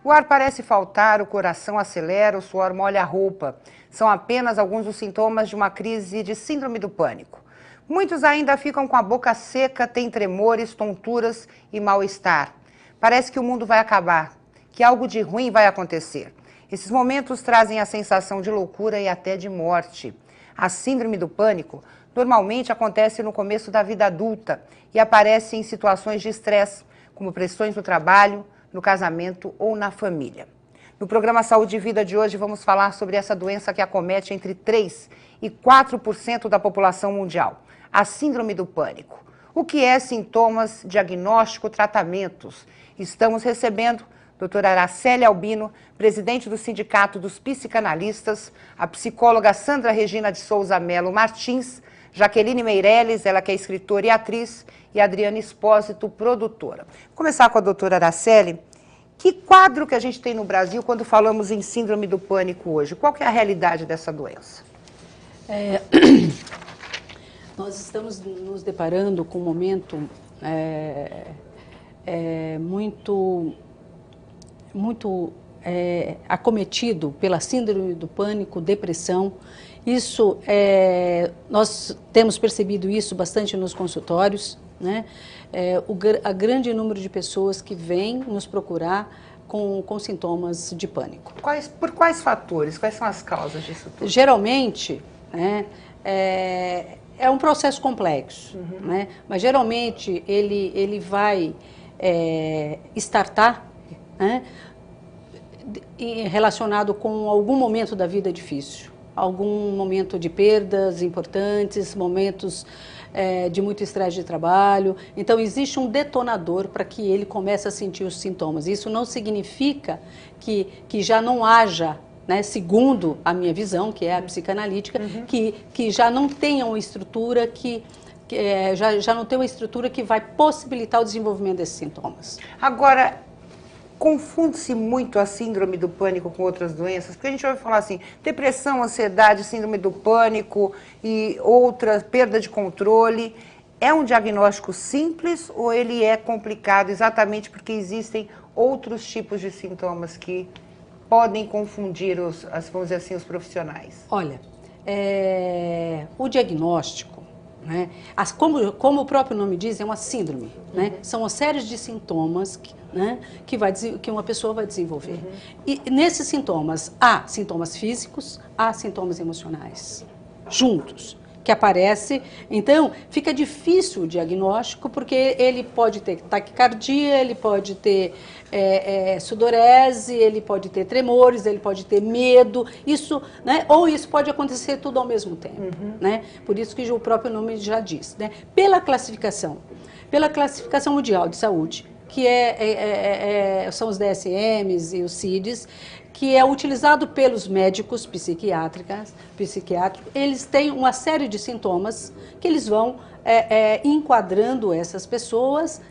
O ar parece faltar, o coração acelera, o suor molha a roupa. São apenas alguns dos sintomas de uma crise de síndrome do pânico. Muitos ainda ficam com a boca seca, têm tremores, tonturas e mal-estar. Parece que o mundo vai acabar, que algo de ruim vai acontecer. Esses momentos trazem a sensação de loucura e até de morte. A síndrome do pânico normalmente acontece no começo da vida adulta e aparece em situações de estresse, como pressões no trabalho, no casamento ou na família. No programa Saúde e Vida de hoje vamos falar sobre essa doença que acomete entre 3% e 4% da população mundial, a síndrome do pânico. O que é sintomas, diagnóstico, tratamentos? Estamos recebendo a doutora Araceli Albino, presidente do Sindicato dos Psicanalistas, a psicóloga Sandra Regina de Souza Melo Martins, Jaqueline Meirelles, ela que é escritora e atriz, e Adriana Espósito, produtora. Vou começar com a doutora Araceli. Que quadro que a gente tem no Brasil quando falamos em síndrome do pânico hoje? Qual que é a realidade dessa doença? Nós estamos nos deparando com um momento muito acometido pela síndrome do pânico, depressão. Isso, nós temos percebido isso bastante nos consultórios, né? A grande número de pessoas que vêm nos procurar com sintomas de pânico. Por quais fatores? Quais são as causas disso tudo? Geralmente, né, é um processo complexo, né? Mas geralmente ele vai startar, né, relacionado com algum momento da vida difícil, algum momento de perdas importantes, momentos de muito estresse de trabalho. Então, existe um detonador para que ele comece a sentir os sintomas. Isso não significa que já não haja, né, segundo a minha visão, que é a psicanalítica, que já não tenha uma estrutura já não tem uma estrutura que vai possibilitar o desenvolvimento desses sintomas. Agora, confunde-se muito a síndrome do pânico com outras doenças? Porque a gente ouve falar assim, depressão, ansiedade, síndrome do pânico e outras, perda de controle. É um diagnóstico simples ou ele é complicado exatamente porque existem outros tipos de sintomas que podem confundir vamos dizer assim, os profissionais? Olha, o diagnóstico, né, como o próprio nome diz, é uma síndrome, né? São uma série de sintomas né, que uma pessoa vai desenvolver. E nesses sintomas, há sintomas físicos, há sintomas emocionais, juntos, que aparece. Então, fica difícil o diagnóstico, porque ele pode ter taquicardia, ele pode ter sudorese, ele pode ter tremores, ele pode ter medo, isso, né, ou isso pode acontecer tudo ao mesmo tempo, né? Por isso que o próprio nome já diz, né? Pela classificação Mundial de Saúde, que são os DSMs e os CIDs, que é utilizado pelos médicos psiquiátricos, eles têm uma série de sintomas que eles vão enquadrando essas pessoas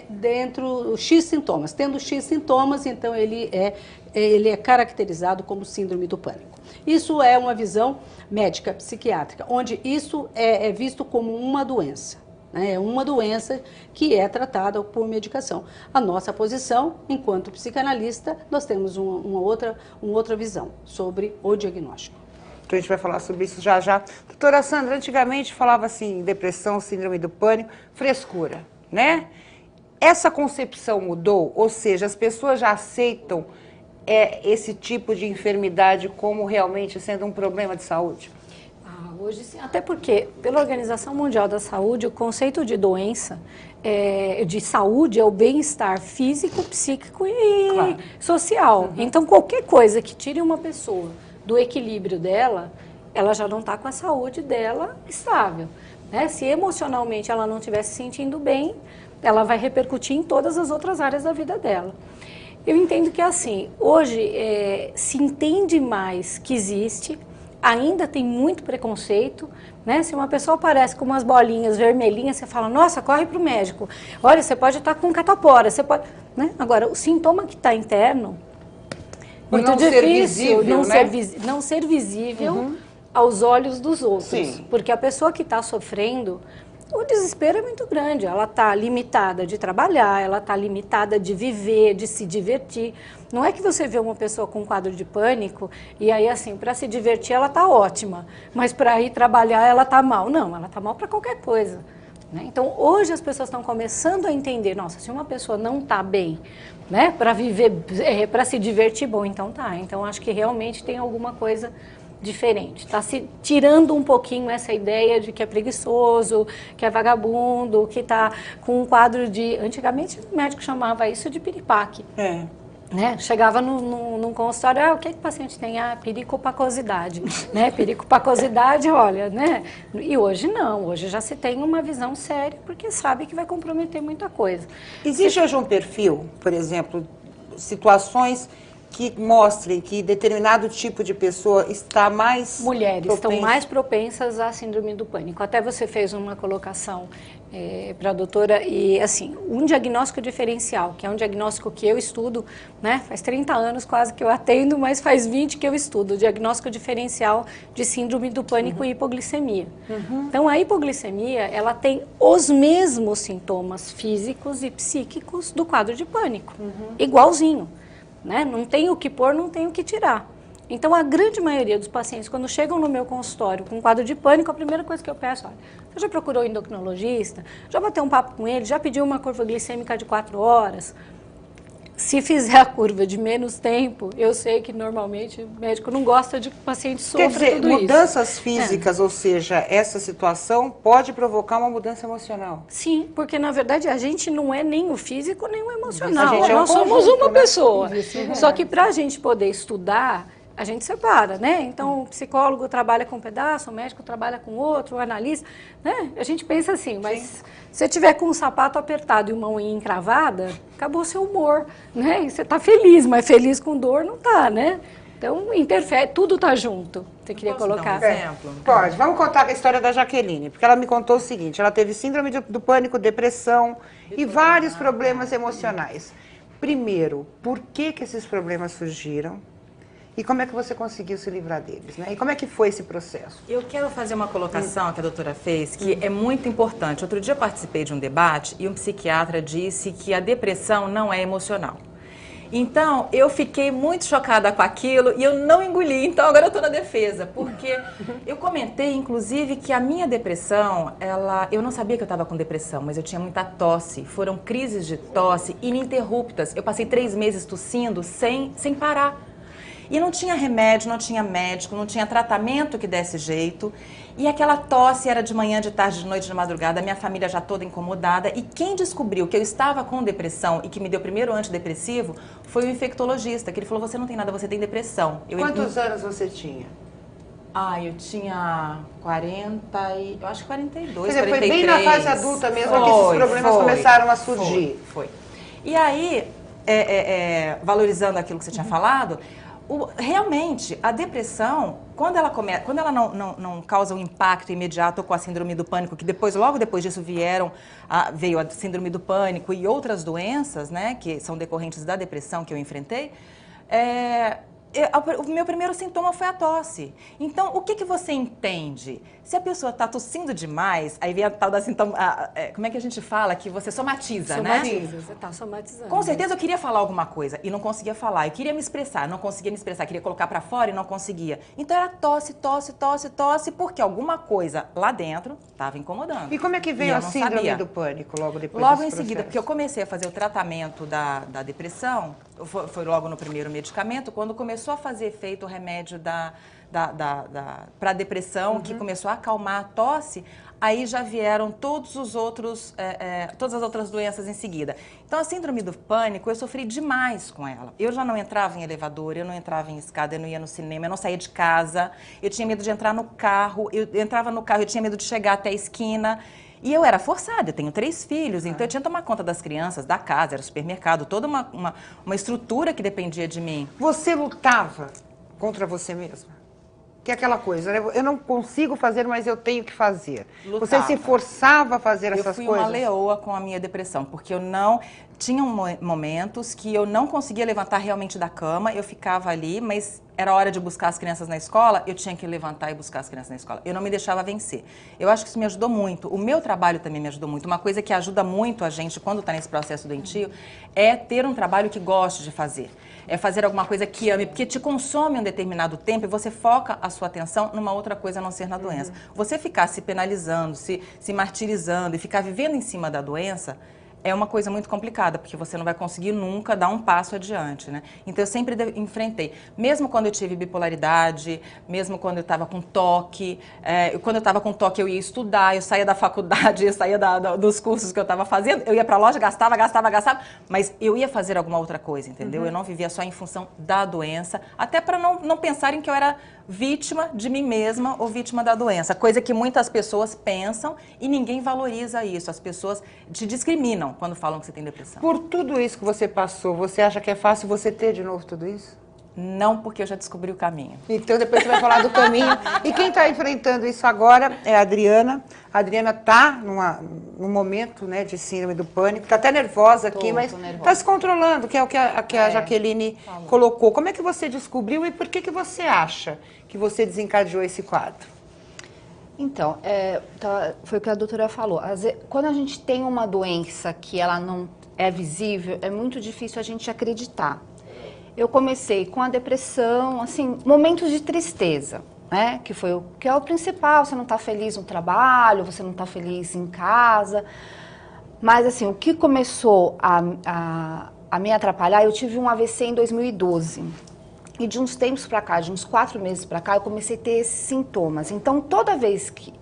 dentro X sintomas. Tendo X sintomas, então ele é caracterizado como síndrome do pânico. Isso é uma visão médica psiquiátrica, onde isso é visto como uma doença. É uma doença que é tratada por medicação. A nossa posição, enquanto psicanalista, nós temos uma outra visão sobre o diagnóstico. Então a gente vai falar sobre isso já já. Doutora Sandra, antigamente falava assim, depressão, síndrome do pânico, frescura, né? Essa concepção mudou? Ou seja, as pessoas já aceitam esse tipo de enfermidade como realmente sendo um problema de saúde? Hoje sim, até porque, pela Organização Mundial da Saúde, o conceito de doença, de saúde, é o bem-estar físico, psíquico e social. Então, qualquer coisa que tire uma pessoa do equilíbrio dela, ela já não está com a saúde dela estável, né? Se emocionalmente ela não estiver se sentindo bem, ela vai repercutir em todas as outras áreas da vida dela. Eu entendo que, assim, hoje se entende mais que existe. Ainda tem muito preconceito, né? Se uma pessoa aparece com umas bolinhas vermelhinhas, você fala, nossa, corre para o médico. Olha, você pode estar com catapora, você pode... né? Agora, o sintoma que está interno, muito não difícil, ser visível, não ser visível aos olhos dos outros. Sim. Porque a pessoa que está sofrendo, o desespero é muito grande. Ela está limitada de trabalhar, ela está limitada de viver, de se divertir. Não é que você vê uma pessoa com um quadro de pânico e aí, assim, para se divertir ela está ótima, mas para ir trabalhar ela está mal. Não, ela está mal para qualquer coisa. Né? Então, hoje as pessoas estão começando a entender, nossa, se uma pessoa não está bem, né, para viver, para se divertir, bom, então tá. Então, acho que realmente tem alguma coisa diferente. Está se tirando um pouquinho essa ideia de que é preguiçoso, que é vagabundo, que está com um quadro de... Antigamente o médico chamava isso de piripaque. Né? Chegava num consultório, o que o paciente tem? Pericopacosidade. Né? Pericopacosidade, olha, né? E hoje não, hoje já se tem uma visão séria, porque sabe que vai comprometer muita coisa. Existe hoje um perfil, por exemplo, situações que mostrem que determinado tipo de pessoa está mais... Mulheres estão mais propensas à síndrome do pânico. Até você fez uma colocação para a doutora, e assim, um diagnóstico diferencial, que é um diagnóstico que eu estudo, né? Faz 30 anos quase que eu atendo, mas faz 20 que eu estudo, o diagnóstico diferencial de síndrome do pânico e hipoglicemia. Então, a hipoglicemia, ela tem os mesmos sintomas físicos e psíquicos do quadro de pânico, igualzinho. Né? Não tem o que pôr, não tem o que tirar. Então, a grande maioria dos pacientes, quando chegam no meu consultório com um quadro de pânico, a primeira coisa que eu peço, olha, você já procurou o endocrinologista? Já bateu um papo com ele? Já pediu uma curva glicêmica de 4 horas? Se fizer a curva de menos tempo, eu sei que normalmente o médico não gosta de que o paciente sofra tudo isso. Quer dizer, mudanças físicas, ou seja, essa situação pode provocar uma mudança emocional. Sim, porque na verdade a gente não é nem o físico nem o emocional. Nós somos uma pessoa. Só que para a gente poder estudar, a gente separa, né? Então, o psicólogo trabalha com um pedaço, o médico trabalha com outro, o analista, né? A gente pensa assim, mas se você tiver com um sapato apertado e uma unha encravada, acabou seu humor, né? E você está feliz, mas feliz com dor não está, né? Então, interfere, tudo está junto. Você queria colocar? Dar um exemplo? Pode. Vamos contar a história da Jaqueline, porque ela me contou o seguinte, ela teve síndrome do pânico, depressão e vários problemas emocionais. Primeiro, por que esses problemas surgiram? E como é que você conseguiu se livrar deles, né? E como é que foi esse processo? Eu quero fazer uma colocação que a doutora fez, que é muito importante. Outro dia eu participei de um debate e um psiquiatra disse que a depressão não é emocional. Então, eu fiquei muito chocada com aquilo e eu não engoli. Então, agora eu estou na defesa, porque eu comentei, inclusive, que a minha depressão, eu não sabia que eu estava com depressão, mas eu tinha muita tosse. Foram crises de tosse ininterruptas. Eu passei 3 meses tossindo sem parar. E não tinha remédio, não tinha médico, não tinha tratamento que desse jeito. E aquela tosse era de manhã, de tarde, de noite, de madrugada, a minha família já toda incomodada. E quem descobriu que eu estava com depressão e que me deu primeiro antidepressivo foi o infectologista, que ele falou, você não tem nada, você tem depressão. Quantos anos você tinha? Eu tinha 40 e... eu acho que 42, Quer dizer, 43. foi bem na fase adulta mesmo que esses problemas começaram a surgir. Foi. E aí, valorizando aquilo que você tinha falado... realmente, a depressão, quando ela não causa um impacto imediato com a síndrome do pânico, que logo depois disso veio a síndrome do pânico e outras doenças, né, que são decorrentes da depressão que eu enfrentei, o meu primeiro sintoma foi a tosse. Então, o que você entende? Se a pessoa está tossindo demais, aí vem a tal da sintoma... como é que a gente fala? Que você somatiza, né? Somatiza, você está somatizando. Com certeza eu queria falar alguma coisa e não conseguia falar. Eu queria me expressar, não conseguia me expressar. Queria colocar para fora e não conseguia. Então era tosse, porque alguma coisa lá dentro estava incomodando. E como é que veio a síndrome do pânico logo depois Logo desse em seguida, processo? porque eu comecei a fazer o tratamento da depressão, foi logo no primeiro medicamento, quando começou a fazer efeito o remédio para a depressão, que começou a acalmar a tosse, aí já vieram todas as outras doenças em seguida. Então, a síndrome do pânico, eu sofri demais com ela. Eu já não entrava em elevador, eu não entrava em escada, eu não ia no cinema, eu não saía de casa, eu tinha medo de entrar no carro, eu entrava no carro, eu tinha medo de chegar até a esquina. E eu era forçada, eu tenho 3 filhos, então eu tinha que tomar conta das crianças, da casa, era supermercado, toda uma estrutura que dependia de mim. Você lutava contra você mesma? Que é aquela coisa, né? Eu não consigo fazer, mas eu tenho que fazer. Lutava. Você se forçava a fazer essas coisas? Eu fui uma leoa com a minha depressão, porque eu não... Tinham momentos que eu não conseguia levantar realmente da cama, eu ficava ali, mas era hora de buscar as crianças na escola, eu tinha que levantar e buscar as crianças na escola. Eu não me deixava vencer. Eu acho que isso me ajudou muito. O meu trabalho também me ajudou muito. Uma coisa que ajuda muito a gente quando está nesse processo doentio é ter um trabalho que goste de fazer. É fazer alguma coisa que ame, porque te consome um determinado tempo e você foca a sua atenção numa outra coisa a não ser na doença. Você ficar se penalizando, se martirizando e ficar vivendo em cima da doença é uma coisa muito complicada, porque você não vai conseguir nunca dar um passo adiante, né? Então eu sempre enfrentei, mesmo quando eu tive bipolaridade, mesmo quando eu estava com toque, quando eu estava com toque eu ia estudar, eu saía da faculdade, eu saía dos cursos que eu estava fazendo, eu ia para a loja, gastava, mas eu ia fazer alguma outra coisa, entendeu? Eu não vivia só em função da doença, até para não pensarem que eu era vítima de mim mesma ou vítima da doença, coisa que muitas pessoas pensam e ninguém valoriza isso, as pessoas te discriminam quando falam que você tem depressão. Por tudo isso que você passou, você acha que é fácil você ter de novo tudo isso? Não, porque eu já descobri o caminho. Então depois você vai falar do caminho. E quem está enfrentando isso agora é a Adriana. A Adriana está num momento, né, de síndrome do pânico, está até nervosa aqui, mas está se controlando, que é o que a Jaqueline colocou. Como é que você descobriu e por que você acha que você desencadeou esse quadro? Então, foi o que a doutora falou. Quando a gente tem uma doença que ela não é visível, é muito difícil a gente acreditar. Eu comecei com a depressão, assim, momentos de tristeza, né? Que é o principal, você não está feliz no trabalho, você não está feliz em casa. Mas, assim, o que começou a me atrapalhar, eu tive um AVC em 2012. E de uns tempos para cá, de uns 4 meses para cá, eu comecei a ter esses sintomas. Então, toda vez que...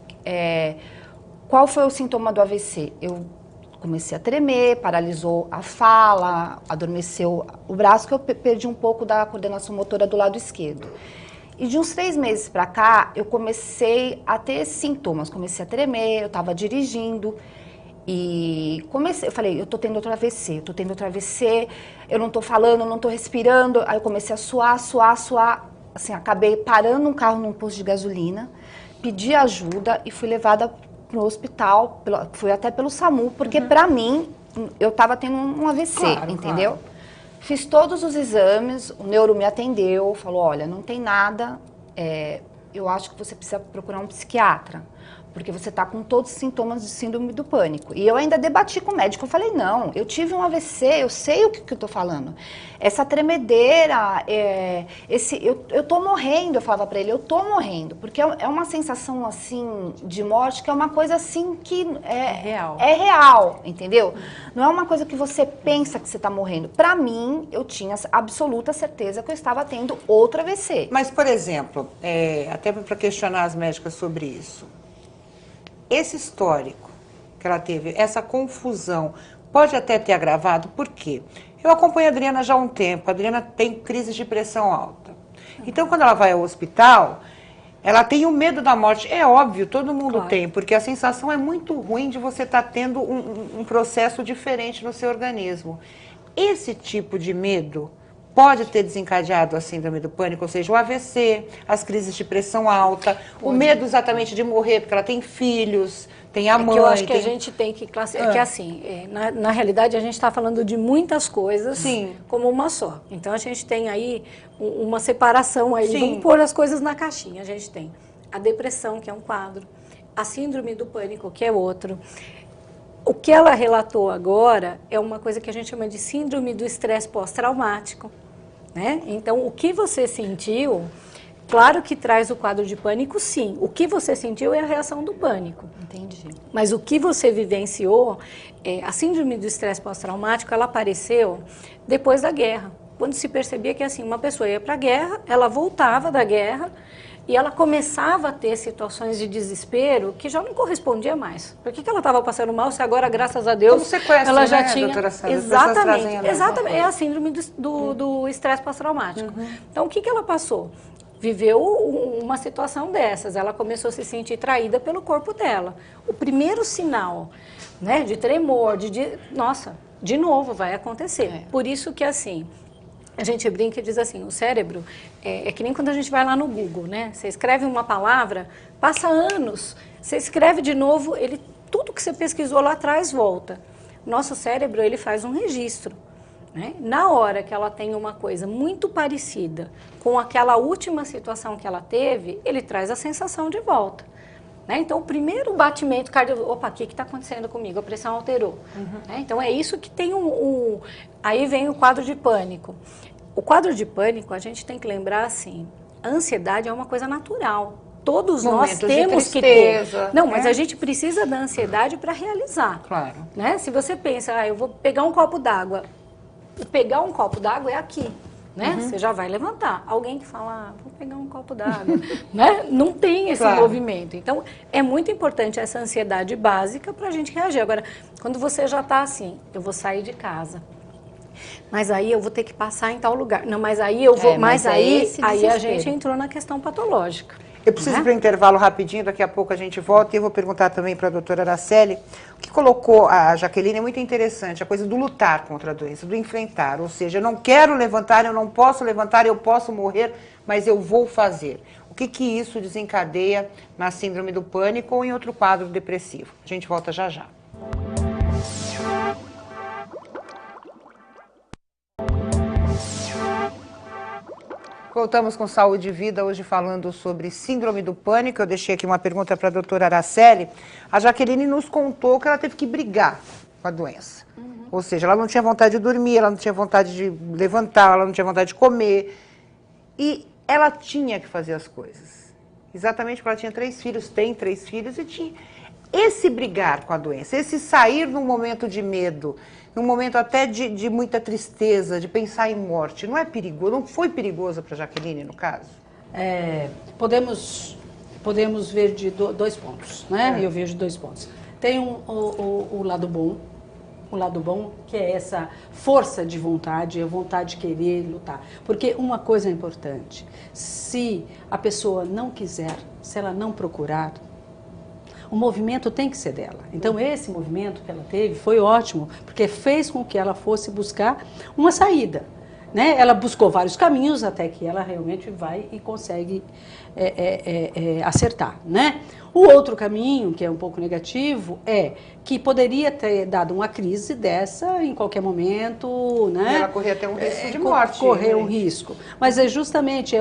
qual foi o sintoma do AVC? Eu comecei a tremer, paralisou a fala, adormeceu o braço, que eu perdi um pouco da coordenação motora do lado esquerdo. E de uns 3 meses para cá, eu comecei a ter esses sintomas. Comecei a tremer, eu estava dirigindo e eu falei, eu tô tendo outro AVC, eu não tô falando, não tô respirando. Aí eu comecei a suar, assim, acabei parando um carro num posto de gasolina, pedi ajuda e fui levada no hospital, fui até pelo SAMU, porque pra mim, eu tava tendo um AVC, entendeu? Claro. Fiz todos os exames, o neuro me atendeu, falou, olha, não tem nada, eu acho que você precisa procurar um psiquiatra, porque você está com todos os sintomas de síndrome do pânico. E eu ainda debati com o médico, eu falei, não, eu tive um AVC, eu sei o que eu estou falando. Essa tremedeira, eu tô morrendo, eu falava para ele, eu tô morrendo. Porque é uma sensação, assim, de morte, que é uma coisa, assim, que é real, entendeu? Não é uma coisa que você pensa que você está morrendo. Para mim, eu tinha absoluta certeza que eu estava tendo outro AVC. Mas, por exemplo, até para questionar as médicas sobre isso, esse histórico que ela teve, essa confusão, pode até ter agravado, por quê? Eu acompanho a Adriana já há um tempo, a Adriana tem crise de pressão alta. Então, quando ela vai ao hospital, ela tem o medo da morte. É óbvio, todo mundo tem, porque a sensação é muito ruim de você estar tendo um processo diferente no seu organismo. Esse tipo de medo pode ter desencadeado a síndrome do pânico, ou seja, o AVC, as crises de pressão alta, o medo exatamente de morrer, porque ela tem filhos, tem a mãe. Que eu acho que a gente tem que classificar, que assim, na realidade a gente está falando de muitas coisas como uma só. Então a gente tem aí uma separação aí, vamos pôr as coisas na caixinha. A gente tem a depressão, que é um quadro, a síndrome do pânico, que é outro. O que ela relatou agora é uma coisa que a gente chama de síndrome do estresse pós-traumático, né? Então, o que você sentiu, claro que traz o quadro de pânico, sim. O que você sentiu é a reação do pânico. Entendi. Mas o que você vivenciou, a síndrome do estresse pós-traumático, ela apareceu depois da guerra. Quando se percebia que, assim, uma pessoa ia para a guerra, ela voltava da guerra, e ela começava a ter situações de desespero que já não correspondia mais. Por que ela estava passando mal se agora, graças a Deus, como sequestro, ela já né, tinha... doutora Sandra? Exatamente, é a síndrome do estresse pós-traumático. Então, o que ela passou? Viveu uma situação dessas, ela começou a se sentir traída pelo corpo dela. O primeiro sinal, né, de tremor, nossa, de novo vai acontecer. Por isso que, assim, A gente brinca e diz assim, o cérebro é que nem quando a gente vai lá no Google, né? Você escreve uma palavra, passa anos, você escreve de novo, tudo que você pesquisou lá atrás volta. Nosso cérebro, ele faz um registro, né? Na hora que ela tem uma coisa muito parecida com aquela última situação que ela teve, ele traz a sensação de volta. Né? Então, o primeiro batimento cardíaco, opa, o que está acontecendo comigo? A pressão alterou. Né? Então, é isso que tem Aí vem o quadro de pânico. O quadro de pânico, a gente tem que lembrar assim, a ansiedade é uma coisa natural. Todos nós temos que ter. Não, mas a gente precisa da ansiedade para realizar. Claro. Né? Se você pensa, eu vou pegar um copo d'água, pegar um copo d'água é aqui. Né? Você já vai levantar. Alguém que fala, vou pegar um copo d'água, né? Não tem esse movimento. Então, é muito importante essa ansiedade básica para a gente reagir. Agora, quando você já está assim, eu vou sair de casa, mas aí eu vou ter que passar em tal lugar. Não, mas aí eu vou... mas aí a gente entrou na questão patológica. Eu preciso ir para o intervalo rapidinho, daqui a pouco a gente volta e eu vou perguntar também para a doutora Araceli, o que colocou a Jaqueline é muito interessante, a coisa do lutar contra a doença, do enfrentar, ou seja, eu não quero levantar, eu não posso levantar, eu posso morrer, mas eu vou fazer. O que isso desencadeia na síndrome do pânico ou em outro quadro depressivo? A gente volta já já. Voltamos com Saúde e Vida, hoje falando sobre síndrome do pânico. Eu deixei aqui uma pergunta para a doutora Araceli. A Jaqueline nos contou que ela teve que brigar com a doença. Ou seja, ela não tinha vontade de dormir, ela não tinha vontade de levantar, ela não tinha vontade de comer. E ela tinha que fazer as coisas. Exatamente porque ela tinha 3 filhos, tem 3 filhos e tinha... Esse brigar com a doença, esse sair num momento de medo, num momento até de muita tristeza, de pensar em morte, não é perigoso? Não foi perigoso para a Jaqueline, no caso? Podemos ver de 2 pontos, né? Eu vejo 2 pontos. Tem o lado bom, que é essa força de vontade, a vontade de querer lutar. Porque uma coisa é importante, se a pessoa não quiser, se ela não procurar, o movimento tem que ser dela. Então, esse movimento que ela teve foi ótimo, porque fez com que ela fosse buscar uma saída. Né? Ela buscou vários caminhos até que ela realmente vai e consegue acertar. Né? O outro caminho, que é um pouco negativo, é que poderia ter dado uma crise dessa em qualquer momento. Né? Ela corria até um risco de morte. Correr um risco. Mas é justamente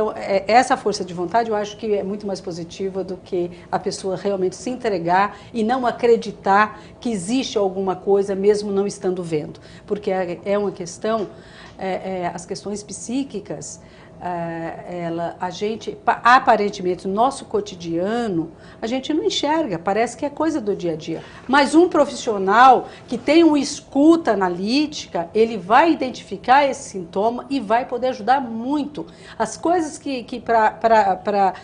essa força de vontade, eu acho que é muito mais positiva do que a pessoa realmente se entregar e não acreditar que existe alguma coisa, mesmo não estando vendo. Porque é uma questão... as questões psíquicas, a gente, aparentemente, no nosso cotidiano, a gente não enxerga, parece que é coisa do dia a dia. Mas um profissional que tem uma escuta analítica, ele vai identificar esse sintoma e vai poder ajudar muito. As coisas que para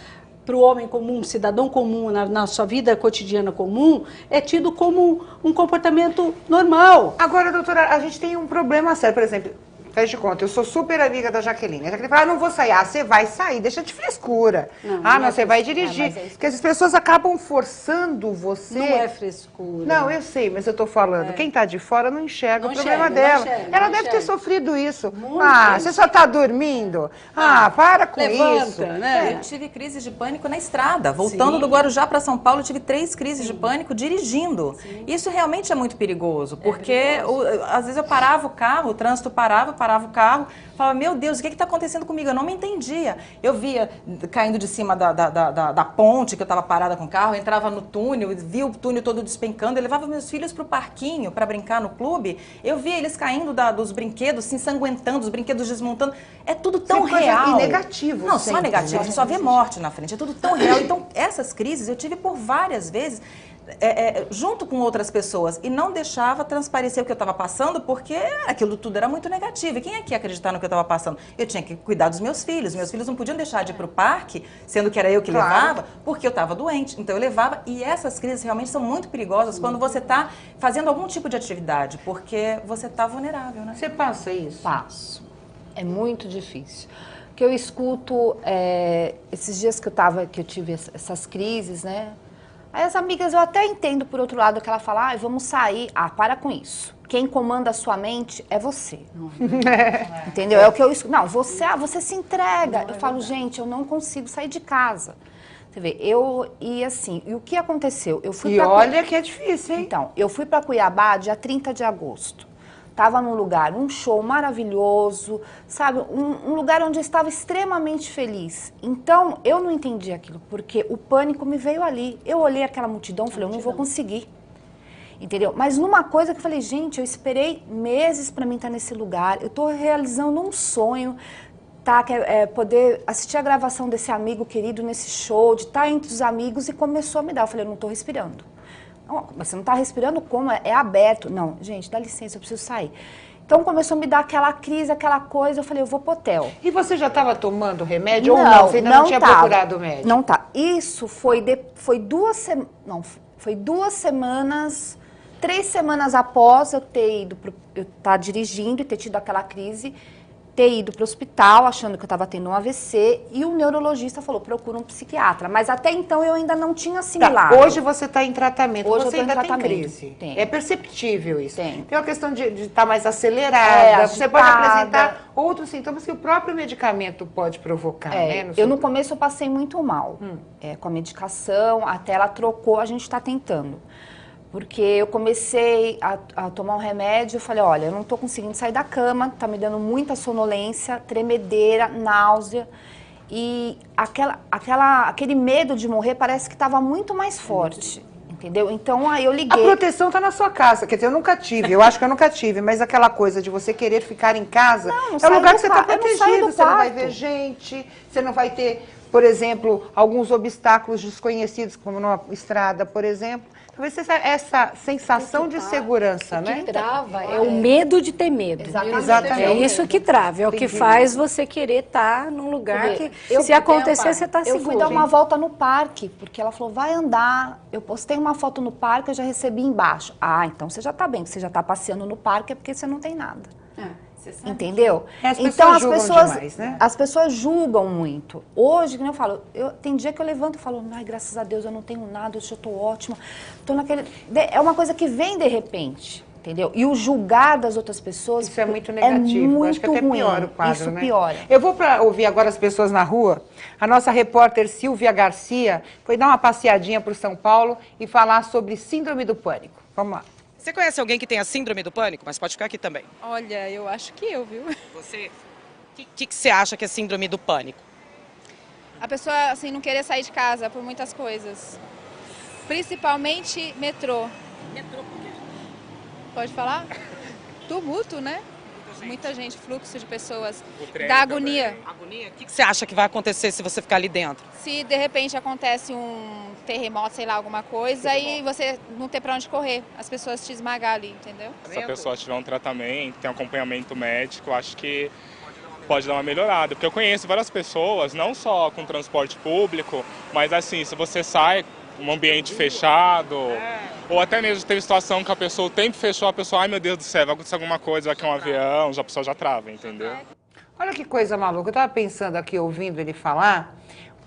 o homem comum, cidadão comum, na sua vida cotidiana comum, é tido como um comportamento normal. Agora, doutora, a gente tem um problema sério, por exemplo... Faz de conta, eu sou super amiga da Jaqueline. A Jaqueline fala, não vou sair. Você vai sair, deixa de frescura. Não, você vai dirigir. Porque as pessoas acabam forçando você... Não é frescura. Não, eu sei, mas eu tô falando. Quem tá de fora não enxerga o problema dela. Ela deve ter sofrido isso. Você só tá dormindo? Para com isso. Né? Eu tive crise de pânico na estrada. Voltando do Guarujá para São Paulo, eu tive 3 crises de pânico dirigindo. Isso realmente é muito perigoso, porque às vezes eu parava o carro, o trânsito parava o carro, falava, meu Deus, o que está acontecendo comigo? Eu não me entendia. Eu via caindo de cima da ponte, que eu estava parada com o carro, entrava no túnel, via o túnel todo despencando, eu levava meus filhos para o parquinho para brincar no clube, eu via eles caindo dos brinquedos, se ensanguentando, os brinquedos desmontando. É tudo tão real. E negativo. Não, só negativo, a gente só vê morte na frente, é tudo tão real. Então, essas crises eu tive por várias vezes, junto com outras pessoas, e não deixava transparecer o que eu estava passando, porque aquilo tudo era muito negativo. E quem é que ia acreditar no que eu estava passando? Eu tinha que cuidar dos meus filhos não podiam deixar de ir para o parque, sendo que era eu que levava, porque eu estava doente. Então eu levava, e essas crises realmente são muito perigosas quando você está fazendo algum tipo de atividade, porque você está vulnerável, né? Você passa isso? Passo. É muito difícil. Que eu escuto, esses dias que eu tive essas crises, né? Aí as amigas, eu até entendo por outro lado que ela fala, vamos sair. Para com isso. quem comanda a sua mente é você. Entendeu? É o que eu escuto. Não, você se entrega. Eu falo, gente, eu não consigo sair de casa. Você vê, e assim, e o que aconteceu? Eu fui olha que é difícil, hein? Então, eu fui para Cuiabá dia 30 de agosto. Estava num lugar, um show maravilhoso, sabe? Um lugar onde eu estava extremamente feliz. Então, eu não entendi aquilo, porque o pânico me veio ali. Eu olhei aquela multidão e falei, eu não vou conseguir. Entendeu? Mas numa coisa que eu falei, gente, eu esperei meses para mim estar nesse lugar. Eu estou realizando um sonho, tá? Que é poder assistir a gravação desse amigo querido nesse show, de estar entre os amigos, e começou a me dar. Eu falei, eu não estou respirando. Não, mas você não está respirando como? É aberto. Não, gente, dá licença, eu preciso sair. Então começou a me dar aquela crise, aquela coisa, eu falei, eu vou pro hotel. E você já estava tomando remédio ou não? Você ainda não tinha procurado o médico? Não tá. Isso foi 2 semanas, não, foi 2 semanas, 3 semanas após eu ter ido, eu estar dirigindo e ter tido aquela crise, ter ido para o hospital achando que eu estava tendo um AVC, e o neurologista falou, procura um psiquiatra. Mas até então eu ainda não tinha assimilado. Tá, hoje você está em tratamento, hoje você eu tô ainda em tratamento. tem crise. Tem. É perceptível isso. Tem. Tem uma questão de estar mais acelerada, você pode agitada. apresentar outros sintomas que o próprio medicamento pode provocar, né? No começo eu passei muito mal com a medicação, até ela trocou, a gente está tentando. Porque eu comecei a tomar um remédio, eu falei, olha, eu não estou conseguindo sair da cama, está me dando muita sonolência, tremedeira, náusea. E aquele medo de morrer parece que estava muito mais forte, entendeu? Então aí eu liguei. A proteção está na sua casa, quer dizer, eu nunca tive, eu acho que eu nunca tive, mas aquela coisa de você querer ficar em casa, é um lugar que você está protegido, você não vai ver gente, você não vai ter, por exemplo, alguns obstáculos desconhecidos, como numa estrada, por exemplo. Talvez seja essa sensação de segurança, né? O que trava é o medo de ter medo. Exatamente. É isso que trava, é o que faz você querer estar num lugar que, se acontecer, você está seguro. Eu fui dar uma volta no parque, porque ela falou, vai andar. Eu postei uma foto no parque, eu já recebi embaixo. Ah, então você já está bem, você já está passeando no parque, é porque você não tem nada. Entendeu? Então as pessoas demais, né? As pessoas julgam muito. Hoje, como eu falo, tem dia que eu levanto e falo, ai, graças a Deus eu não tenho nada, hoje eu tô ótima. Tô naquele... É uma coisa que vem de repente, entendeu? E o julgar das outras pessoas... Isso é muito negativo. É muito acho que até ruim. piora o quadro, Isso né? piora. Eu vou para ouvir agora as pessoas na rua. A nossa repórter Silvia Garcia foi dar uma passeadinha por São Paulo e falar sobre síndrome do pânico. Vamos lá. Você conhece alguém que tem a síndrome do pânico? Mas pode ficar aqui também. Olha, eu acho que eu, viu? Você? O que você acha que é síndrome do pânico? A pessoa, assim, não querer sair de casa por muitas coisas. Principalmente metrô. Metrô por quê? Pode falar? Tumulto, né? Muita gente, fluxo de pessoas. Da agonia. Agonia? O que você acha que vai acontecer se você ficar ali dentro? Se de repente acontece um terremoto, sei lá, alguma coisa, e você não ter pra onde correr, as pessoas te esmagar ali, entendeu? Se a pessoa tiver um tratamento, tem um acompanhamento médico, acho que pode dar uma melhorada. Porque eu conheço várias pessoas, não só com transporte público, mas assim, se você sai um ambiente fechado, ou até mesmo teve situação que a pessoa, o tempo fechou, a pessoa, ai meu Deus do céu, vai acontecer alguma coisa, vai cair um avião, a pessoa já trava, entendeu? Olha que coisa maluca, eu estava pensando aqui, ouvindo ele falar,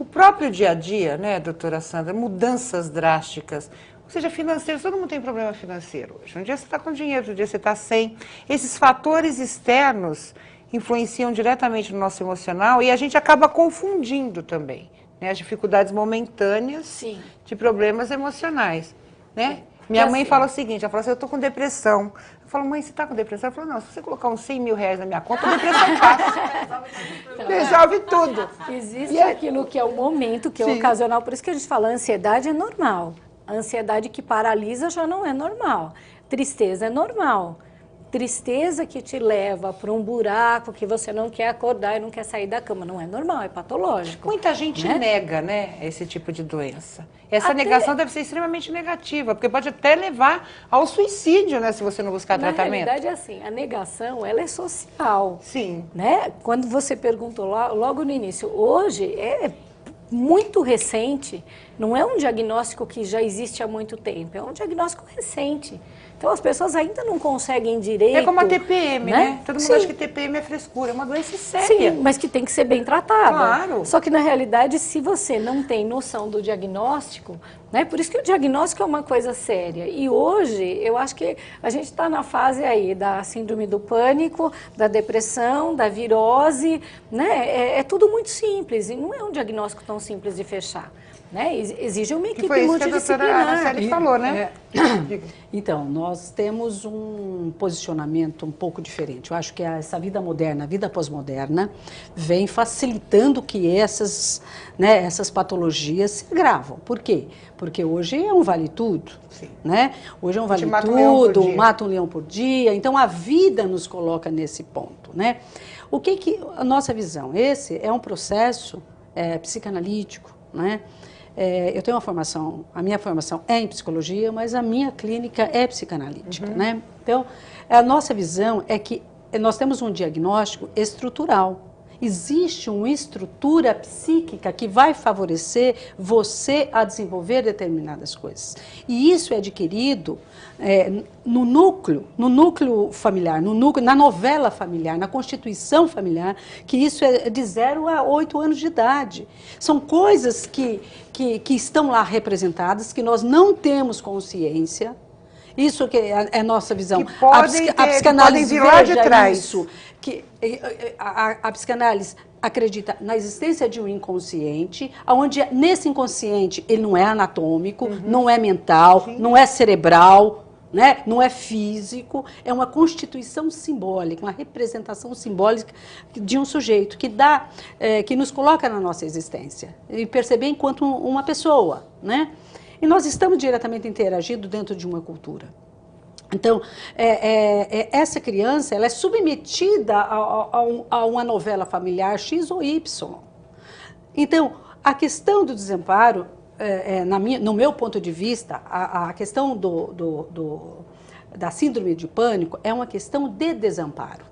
o próprio dia a dia, né, doutora Sandra, mudanças drásticas, ou seja, financeiros, todo mundo tem problema financeiro hoje. Um dia você está com dinheiro, outro dia você está sem. Esses fatores externos influenciam diretamente no nosso emocional e a gente acaba confundindo também, né, as dificuldades momentâneas de problemas emocionais, né? Minha mãe fala o seguinte, ela fala assim, eu tô com depressão. Eu falo, mãe, você tá com depressão? Ela falou, não, se você colocar uns 100 mil reais na minha conta, a depressão passa. Resolve tudo. Existe aquilo que é o momento, que é ocasional, por isso que a gente fala, a ansiedade é normal. A ansiedade que paralisa já não é normal. Tristeza é normal. Tristeza que te leva para um buraco que você não quer acordar e não quer sair da cama. Não é normal, é patológico. Muita gente nega, né, esse tipo de doença. Essa negação deve ser extremamente negativa, porque pode até levar ao suicídio, né, se você não buscar tratamento. Na realidade é assim, a negação, ela é social. Sim. Né? Quando você perguntou logo no início, hoje é muito recente, não é um diagnóstico que já existe há muito tempo, é um diagnóstico recente. Então as pessoas ainda não conseguem direito. É como a TPM, né? Todo mundo Sim. acha que TPM é frescura, é uma doença séria. Sim, mas que tem que ser bem tratada. Claro. Só que na realidade, se você não tem noção do diagnóstico, né? Por isso que o diagnóstico é uma coisa séria. E hoje, eu acho que a gente está na fase aí da síndrome do pânico, da depressão, da virose, né? É tudo muito simples e não é um diagnóstico tão simples de fechar. Né? Exige uma equipe multidisciplinar. Que foi isso que a doutora Ana Célia falou, né? Então, nós temos um posicionamento um pouco diferente. Eu acho que essa vida moderna, a vida pós-moderna, vem facilitando que essas patologias se agravam. Por quê? Porque hoje é um vale tudo, né? Hoje é um vale tudo, mata um leão por dia. Então, a vida nos coloca nesse ponto, né? O que a nossa visão? Esse é um processo psicanalítico, né? Eu tenho uma formação, a minha formação é em psicologia, mas a minha clínica é psicanalítica, né? Então, a nossa visão é que nós temos um diagnóstico estrutural. Existe uma estrutura psíquica que vai favorecer você a desenvolver determinadas coisas. E isso é adquirido no núcleo familiar, na novela familiar, na constituição familiar, que isso é de 0 a 8 anos de idade. São coisas que estão lá representadas, que nós não temos consciência. Isso que é a nossa visão. A psicanálise vir lá de trás. Isso, que a psicanálise acredita na existência de um inconsciente, onde nesse inconsciente ele não é anatômico, não é mental, não é cerebral, né? Não é físico, é uma constituição simbólica, uma representação simbólica de um sujeito que nos coloca na nossa existência e perceber enquanto uma pessoa, né? E nós estamos diretamente interagindo dentro de uma cultura. Então, essa criança ela é submetida a uma novela familiar X ou Y. Então, a questão do desamparo, no meu ponto de vista, a questão da síndrome de pânico é uma questão de desamparo.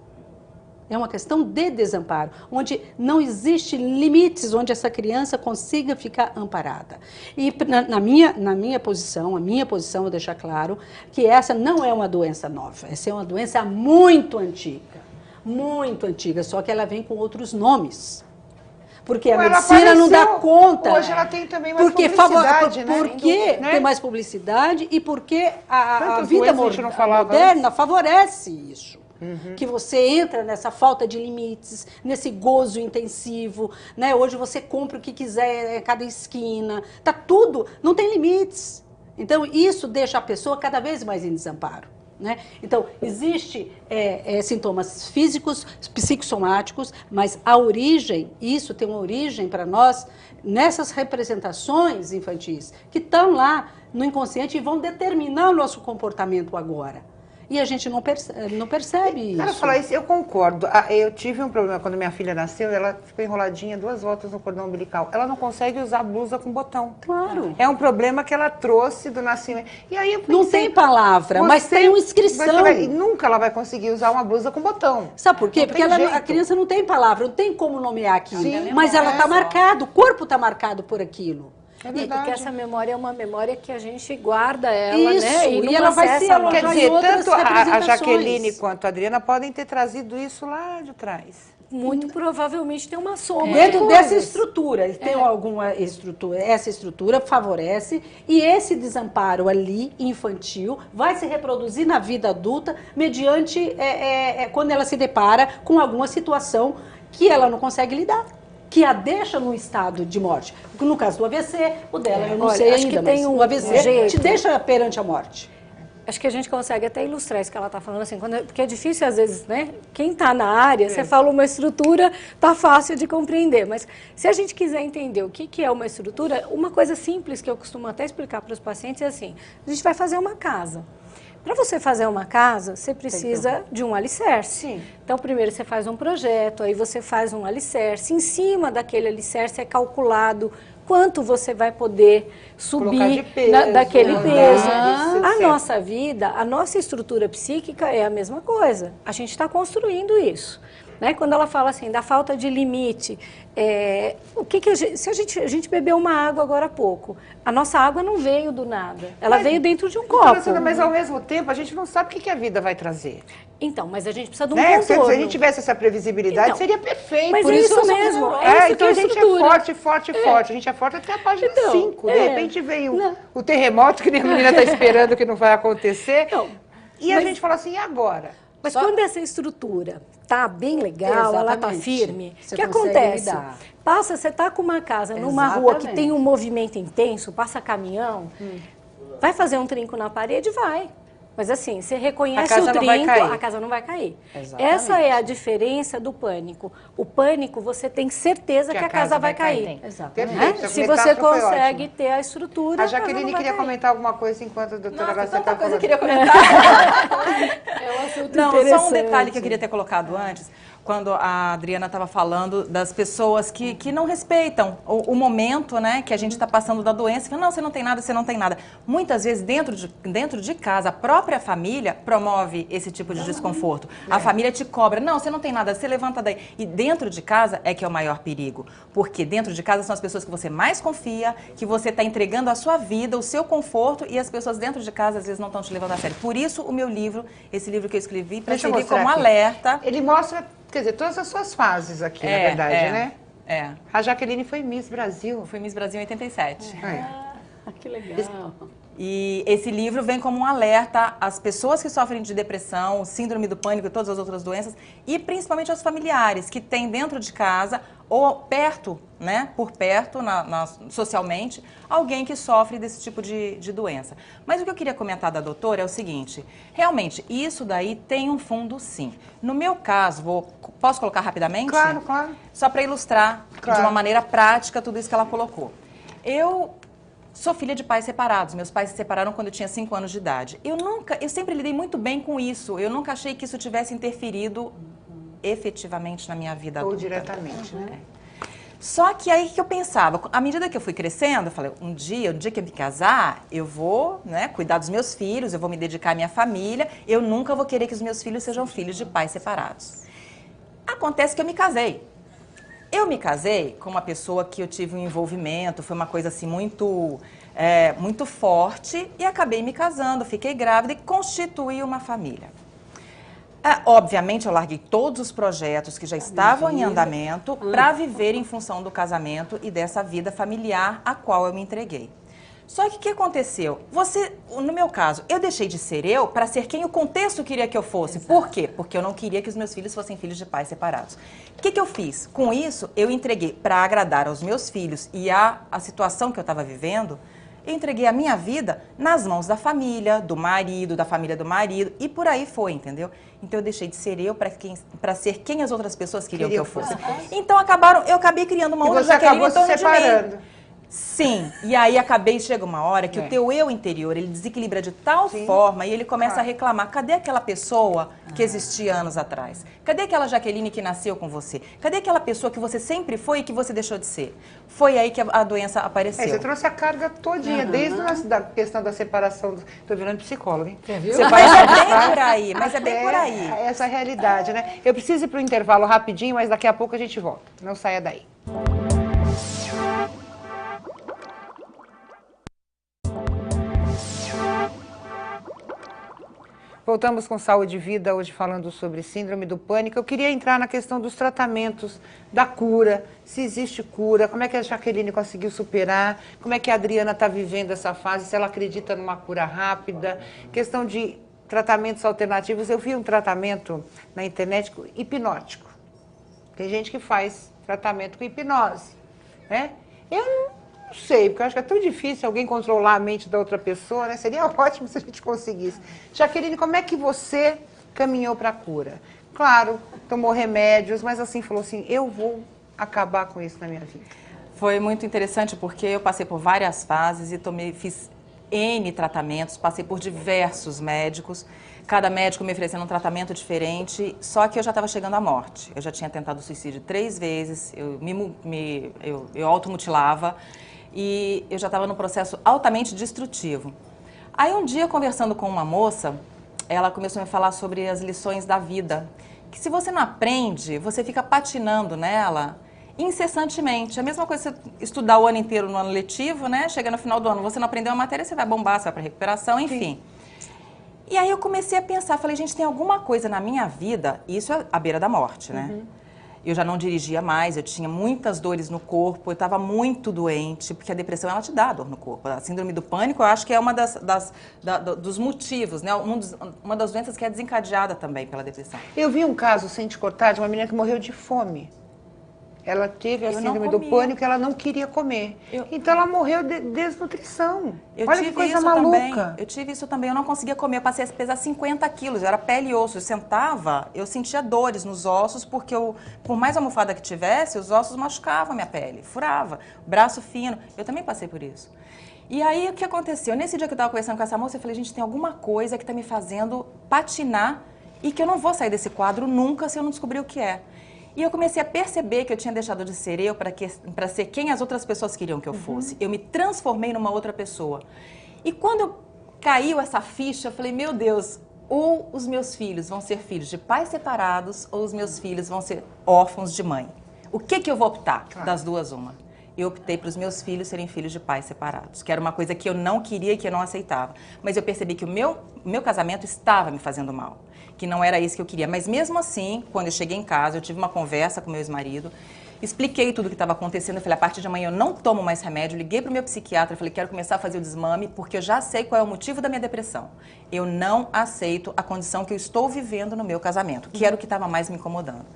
É uma questão de desamparo, onde não existe limites, onde essa criança consiga ficar amparada. E na minha posição, eu vou deixar claro, que essa não é uma doença nova, essa é uma doença muito antiga, só que ela vem com outros nomes. Porque a medicina não dá conta. Hoje ela tem também mais publicidade, né? Porque tem mais publicidade e porque a vida moderna favorece isso. Que você entra nessa falta de limites, nesse gozo intensivo, né? Hoje você compra o que quiser, cada esquina, tá tudo, não tem limites. Então, isso deixa a pessoa cada vez mais em desamparo, né? Então, existe sintomas físicos, psicossomáticos, mas a origem, isso tem uma origem para nós nessas representações infantis, que estão lá no inconsciente e vão determinar o nosso comportamento agora. E a gente não percebe isso. Cara, falar isso, eu concordo. Eu tive um problema quando minha filha nasceu, ela ficou enroladinha 2 voltas no cordão umbilical. Ela não consegue usar blusa com botão. Claro. É um problema que ela trouxe do nascimento. E aí eu pensei, não tem palavra, mas tem uma inscrição. E nunca ela vai conseguir usar uma blusa com botão. Sabe por quê? Porque a criança não tem palavra, não tem como nomear aquilo. Sim, mas ela está marcada, o corpo está marcado por aquilo. Porque essa memória é uma memória que a gente guarda ela, isso, né? E ela vai se alojar. Quer dizer, tanto a Jaqueline quanto a Adriana podem ter trazido isso lá de trás. Muito provavelmente tem uma soma. Dentro dessa estrutura, tem alguma estrutura, essa estrutura favorece e esse desamparo ali, infantil, vai se reproduzir na vida adulta mediante quando ela se depara com alguma situação que ela não consegue lidar, que a deixa num estado de morte. No caso do AVC, o dela eu não sei ainda, mas o AVC te deixa perante a morte. Acho que a gente consegue até ilustrar isso que ela está falando, assim, porque é difícil às vezes, né? Quem está na área, você fala uma estrutura, tá fácil de compreender. Mas se a gente quiser entender o que é uma estrutura, uma coisa simples que eu costumo até explicar para os pacientes é assim: a gente vai fazer uma casa. Para você fazer uma casa, você precisa de um alicerce. Sim. Então, primeiro você faz um projeto, aí você faz um alicerce. Em cima daquele alicerce é calculado quanto você vai poder subir daquele peso. A nossa vida, a nossa estrutura psíquica é a mesma coisa. A gente está construindo isso. né? Quando ela fala assim, da falta de limite, se a gente bebeu uma água agora há pouco, a nossa água não veio do nada, ela veio dentro de um copo. Mas ao mesmo tempo a gente não sabe o que a vida vai trazer. Então, mas a gente precisa de um Né? contorno. Se a gente tivesse essa previsibilidade, Então, seria perfeito. mas Por é isso isso mesmo. então a gente é forte. A gente é forte até a página 5. De repente veio o terremoto que nem a menina está esperando que não vai acontecer. E a gente fala assim, e agora? Mas quando essa estrutura tá bem legal, ela tá firme, o que acontece? Você tá com uma casa numa rua que tem um movimento intenso, passa caminhão, vai fazer um trinco na parede? Vai. Mas assim, você reconhece o trinco, a casa não vai cair. Exatamente. Essa é a diferença do pânico. O pânico, você tem certeza que a casa vai cair. Exatamente. Se você consegue ter a estrutura, a Jaqueline queria comentar alguma coisa enquanto a doutora Garcia está falando. Eu queria comentar. É um assunto não, interessante. só um detalhe que eu queria ter colocado antes. Quando a Adriana estava falando das pessoas que não respeitam o momento, né, que a gente está passando da doença, que não, você não tem nada, você não tem nada. Muitas vezes, dentro de casa, a própria família promove esse tipo de desconforto. A família te cobra, não, você não tem nada, você levanta daí. E dentro de casa é que é o maior perigo. Porque dentro de casa são as pessoas que você mais confia, que você está entregando a sua vida, o seu conforto, e as pessoas dentro de casa, às vezes, não estão te levando a sério. Por isso, o meu livro, esse livro que eu escrevi, para servir como alerta. Ele mostra... Quer dizer, todas as suas fases aqui, na verdade, né? É. A Jaqueline foi Miss Brasil. Fui Miss Brasil em 87. Que legal. E esse livro vem como um alerta às pessoas que sofrem de depressão, síndrome do pânico e todas as outras doenças, e principalmente aos familiares que têm dentro de casa ou perto, né, por perto, socialmente, alguém que sofre desse tipo de doença. Mas o que eu queria comentar da doutora é o seguinte, realmente, isso daí tem um fundo sim. No meu caso, posso colocar rapidamente? Claro, claro. Só para ilustrar de uma maneira prática tudo isso que ela colocou. Eu sou filha de pais separados. Meus pais se separaram quando eu tinha 5 anos de idade. Eu sempre lidei muito bem com isso. Eu nunca achei que isso tivesse interferido efetivamente na minha vida adulta. Ou diretamente, né? Só que aí que eu pensava, à medida que eu fui crescendo, eu falei, um dia que eu me casar, eu vou, né, cuidar dos meus filhos, eu vou me dedicar à minha família, eu nunca vou querer que os meus filhos sejam filhos de pais separados. Acontece que eu me casei. Eu me casei com uma pessoa que eu tive um envolvimento, foi uma coisa assim muito forte, e acabei me casando, fiquei grávida e constituí uma família. Obviamente, eu larguei todos os projetos que já estavam em andamento para viver em função do casamento e dessa vida familiar a qual eu me entreguei. Só que o que aconteceu? No meu caso, eu deixei de ser eu para ser quem o contexto queria que eu fosse. Exato. Por quê? Porque eu não queria que os meus filhos fossem filhos de pais separados. O que eu fiz? Com isso, eu entreguei para agradar aos meus filhos e a situação que eu estava vivendo, eu entreguei a minha vida nas mãos da família, do marido, da família do marido, e por aí foi, entendeu? Então eu deixei de ser eu para ser quem as outras pessoas queriam que eu fosse. Então eu acabei criando uma outra Jaqueline em torno de mim. Sim, e aí chega uma hora que o teu eu interior, ele desequilibra de tal forma e ele começa a reclamar, cadê aquela pessoa que existia anos atrás? Cadê aquela Jaqueline que nasceu com você? Cadê aquela pessoa que você sempre foi e que você deixou de ser? Foi aí que a doença apareceu. Você trouxe a carga todinha, desde a questão da separação. Estou virando psicóloga, hein? Mas é bem por aí, por aí. Essa é a realidade, né? Eu preciso ir para o intervalo rapidinho, mas daqui a pouco a gente volta. Não saia daí. Voltamos com Saúde e Vida, hoje falando sobre síndrome do pânico. Eu queria entrar na questão dos tratamentos, da cura, se existe cura, como é que a Jaqueline conseguiu superar, como é que a Adriana está vivendo essa fase, se ela acredita numa cura rápida, questão de tratamentos alternativos. Eu vi um tratamento na internet hipnótico. Tem gente que faz tratamento com hipnose, né? Eu não sei, porque eu acho que é tão difícil alguém controlar a mente da outra pessoa, né? Seria ótimo se a gente conseguisse. Jaqueline, como é que você caminhou para a cura? Claro, tomou remédios, mas assim, falou assim, eu vou acabar com isso na minha vida. Foi muito interessante porque eu passei por várias fases e fiz N tratamentos, passei por diversos médicos, cada médico me oferecendo um tratamento diferente, só que eu já estava chegando à morte. Eu já tinha tentado suicídio 3 vezes, eu automutilava, e eu já estava num processo altamente destrutivo. Aí um dia, conversando com uma moça, ela começou a me falar sobre as lições da vida, que se você não aprende, você fica patinando nela incessantemente. A mesma coisa você estudar o ano inteiro no ano letivo, né? Chega no final do ano, você não aprendeu a matéria, você vai bombar, você vai para recuperação, enfim. E aí eu comecei a pensar, falei, gente, tem alguma coisa na minha vida, isso é à beira da morte, né? Eu já não dirigia mais, eu tinha muitas dores no corpo, eu estava muito doente, porque a depressão, ela te dá dor no corpo. A síndrome do pânico, eu acho que é uma dos motivos, né? Uma das doenças que é desencadeada também pela depressão. Eu vi um caso, sem te cortar, de uma menina que morreu de fome. Ela teve a síndrome do pânico e ela não queria comer. Então ela morreu de desnutrição. Olha que coisa maluca. Eu tive isso também, eu não conseguia comer, eu passei a pesar 50 quilos, eu era pele e osso. Eu sentava, eu sentia dores nos ossos, porque por mais almofada que tivesse, os ossos machucavam a minha pele, furava, braço fino. Eu também passei por isso. E aí, o que aconteceu? Nesse dia que eu estava conversando com essa moça, eu falei, gente, tem alguma coisa que está me fazendo patinar e que eu não vou sair desse quadro nunca se eu não descobrir o que é. E eu comecei a perceber que eu tinha deixado de ser eu para ser quem as outras pessoas queriam que eu fosse. Eu me transformei numa outra pessoa. E quando caiu essa ficha, eu falei, meu Deus, ou os meus filhos vão ser filhos de pais separados, ou os meus filhos vão ser órfãos de mãe. O que eu vou optar? Das duas, uma. Eu optei para os meus filhos serem filhos de pais separados, que era uma coisa que eu não queria e que eu não aceitava. Mas eu percebi que o meu casamento estava me fazendo mal, que não era isso que eu queria. Mas mesmo assim, quando eu cheguei em casa, eu tive uma conversa com meu ex-marido, expliquei tudo o que estava acontecendo, eu falei, a partir de amanhã eu não tomo mais remédio, liguei para o meu psiquiatra, falei, quero começar a fazer o desmame, porque eu já sei qual é o motivo da minha depressão. Eu não aceito a condição que eu estou vivendo no meu casamento, que era o que estava mais me incomodando.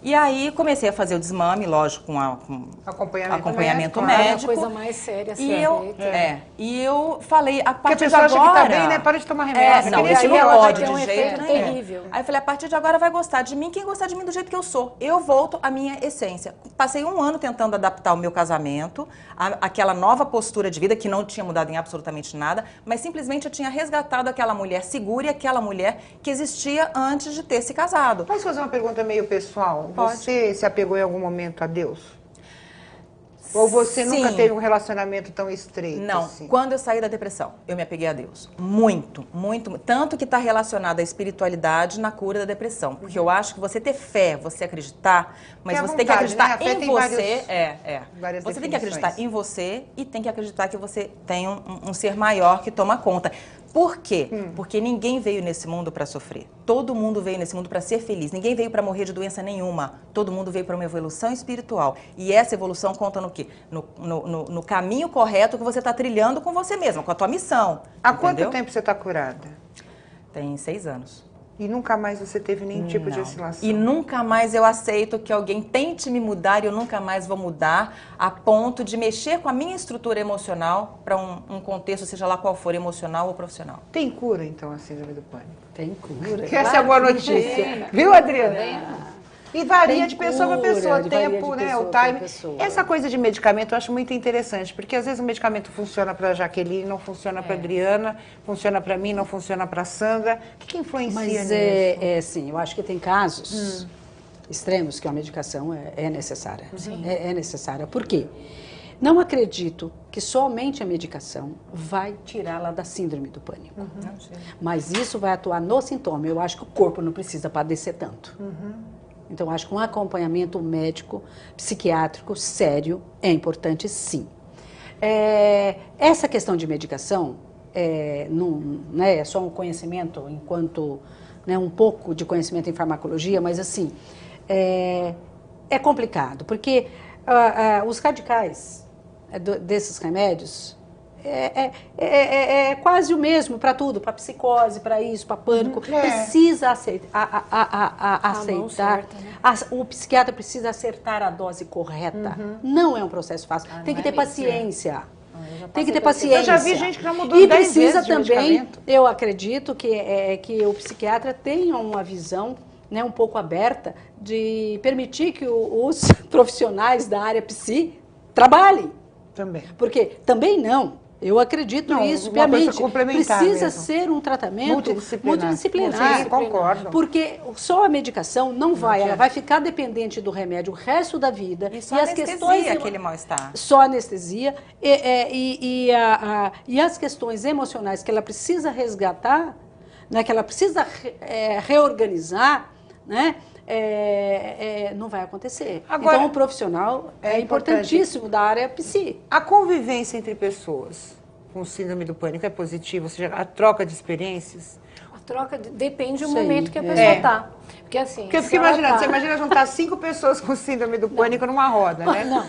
E aí comecei a fazer o desmame, lógico, com acompanhamento médico. É a coisa mais séria a ser feita. E eu falei, a partir de agora... acha que tá bem, né? Para de tomar remédio. Não, isso não pode de jeito nenhum. Terrível. Aí eu falei, a partir de agora vai gostar de mim, quem gostar de mim do jeito que eu sou. Eu volto à minha essência. Passei 1 ano tentando adaptar o meu casamento, àquela nova postura de vida, que não tinha mudado em absolutamente nada, mas simplesmente eu tinha resgatado aquela mulher segura e aquela mulher que existia antes de ter se casado. Posso fazer uma pergunta meio pessoal? Pode. Você se apegou em algum momento a Deus? Ou você nunca teve um relacionamento tão estreito? Não, assim? Quando eu saí da depressão, eu me apeguei a Deus. Muito, muito. Tanto que está relacionado à espiritualidade na cura da depressão. Porque eu acho que você ter fé, você acreditar, mas você tem que acreditar em você. Você tem que acreditar em você e tem que acreditar que você tem um ser maior que toma conta. Por quê? Porque ninguém veio nesse mundo para sofrer. Todo mundo veio nesse mundo para ser feliz. Ninguém veio para morrer de doença nenhuma. Todo mundo veio para uma evolução espiritual. E essa evolução conta no quê? No caminho correto que você está trilhando com você mesma, com a tua missão. Há quanto tempo você está curada? Tem 6 anos. E nunca mais você teve nenhum tipo de oscilação? E nunca mais eu aceito que alguém tente me mudar e eu nunca mais vou mudar a ponto de mexer com a minha estrutura emocional para um contexto, seja lá qual for, emocional ou profissional. Tem cura, então, a síndrome do pânico? Tem cura. Essa é a boa notícia. Viu, Adriana? E varia de pessoa para pessoa, tempo, né, o time. Essa coisa de medicamento eu acho muito interessante, porque às vezes o medicamento funciona para a Jaqueline, não funciona para a Adriana, funciona para mim, não funciona para a Sandra. O que influencia nisso? Sim, eu acho que tem casos extremos que a medicação é necessária. É necessária. Por quê? Não acredito que somente a medicação vai tirá-la da síndrome do pânico. Mas isso vai atuar no sintoma. Eu acho que o corpo não precisa padecer tanto. Então, acho que um acompanhamento médico, psiquiátrico, sério, é importante, sim. Essa questão de medicação não é só um conhecimento, enquanto um pouco de conhecimento em farmacologia, mas assim, é complicado, porque os radicais desses remédios é quase o mesmo para tudo, para psicose, para isso, para pânico. Precisa aceitar, o psiquiatra precisa acertar a dose correta. Não é um processo fácil. Tem que ter paciência. Tem que ter paciência. Eu já vi gente que já mudou 10 vezes. E precisa também, eu acredito, que o psiquiatra tenha uma visão um pouco aberta de permitir que os profissionais da área psi trabalhem. Também. Porque também não. Eu acredito nisso, piamente. Precisa ser um tratamento multidisciplinar. Sim, concordo. Porque só a medicação não vai, ela vai ficar dependente do remédio o resto da vida. E só anestesia aquele mal-estar. Só anestesia. E as questões emocionais que ela precisa resgatar, que ela precisa reorganizar, não vai acontecer. Agora, então, o profissional é importantíssimo da área psi. A convivência entre pessoas com síndrome do pânico é positiva? Ou seja, a troca de experiências? A troca depende do Sei, momento que a pessoa está. Porque assim, Porque eu fico imaginando, você imagina juntar 5 pessoas com síndrome do pânico numa roda, né? Não.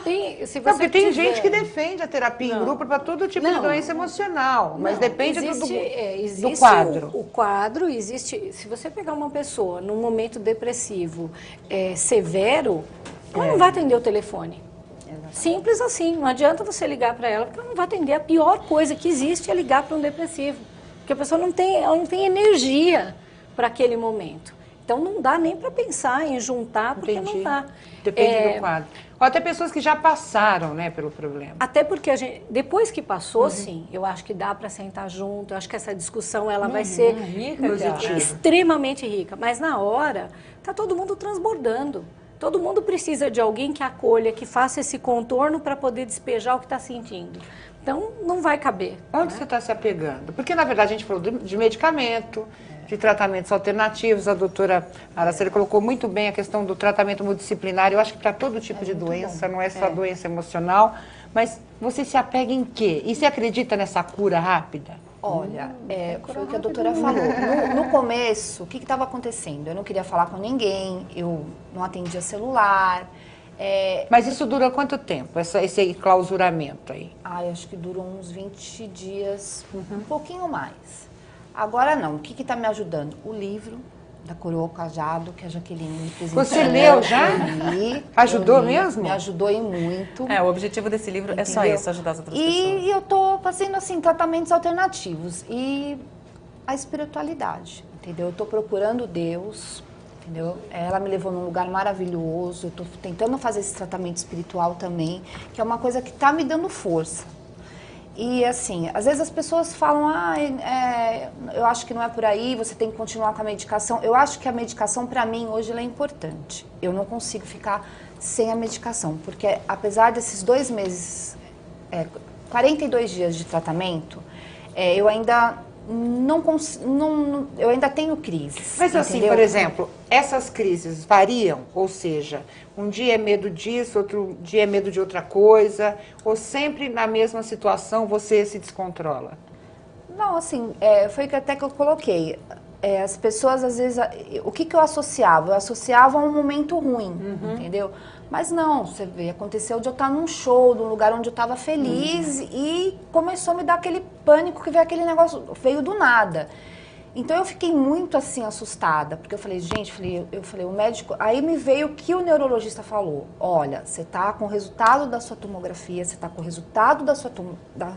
Se Não, você porque tem tiver- gente que defende a terapia em grupo para todo tipo de Não. doença emocional, mas Não, depende existe do quadro. O quadro existe. Se você pegar uma pessoa num momento depressivo severo, ela não vai atender o telefone. Simples assim. Não adianta você ligar para ela, porque ela não vai atender. A pior coisa que existe é ligar para um depressivo, porque a pessoa ela não tem energia para aquele momento. Então não dá nem para pensar em juntar, porque não dá. Depende do quadro. Ou até pessoas que já passaram, né, pelo problema. Até porque depois que passou, sim, eu acho que dá para sentar junto. Eu acho que essa discussão ela vai ser extremamente rica. Mas na hora, tá todo mundo transbordando. Todo mundo precisa de alguém que acolha, que faça esse contorno para poder despejar o que está sentindo. Então, não vai caber. Onde você está se apegando? Porque, na verdade, a gente falou de medicamento, de tratamentos alternativos. A doutora Araceli colocou muito bem a questão do tratamento multidisciplinar. Eu acho que para todo tipo de doença, não é só doença emocional. Mas você se apega em quê? E você acredita nessa cura rápida? Olha, foi o que a doutora falou. No começo, o que estava acontecendo? Eu não queria falar com ninguém, eu não atendia celular. Mas isso dura quanto tempo, esse clausuramento aí? Eu acho que durou uns 20 dias, um pouquinho mais. Agora não, o que está me ajudando? O livro da Coroa Cajado, que a Jaqueline me apresentou. Você leu já? Eu li. Ajudou mesmo? Me ajudou e muito. O objetivo desse livro é só isso, ajudar as outras pessoas. E eu tô fazendo, assim, tratamentos alternativos. E a espiritualidade, entendeu? Eu tô procurando Deus, entendeu? Ela me levou num lugar maravilhoso. Eu tô tentando fazer esse tratamento espiritual também, que é uma coisa que tá me dando força. E, assim, às vezes as pessoas falam, eu acho que não é por aí, você tem que continuar com a medicação. Eu acho que a medicação, para mim, hoje, ela é importante. Eu não consigo ficar sem a medicação, porque apesar desses 2 meses, 42 dias de tratamento, eu ainda eu ainda tenho crises. Mas assim, entendeu? por exemplo, essas crises variam? Ou seja, um dia é medo disso, outro dia é medo de outra coisa? Ou sempre na mesma situação você se descontrola? Não, assim, foi até que eu coloquei. As pessoas, às vezes, o que eu associava? Eu associava a um momento ruim, entendeu? Mas não, você vê, aconteceu de eu estar num show, num lugar onde eu estava feliz e começou a me dar aquele pânico que veio aquele negócio, veio do nada. Então eu fiquei muito assim assustada, porque eu falei, gente, eu falei, o médico, aí me veio o que o neurologista falou, olha, você está com o resultado da sua tomografia, você está com o resultado da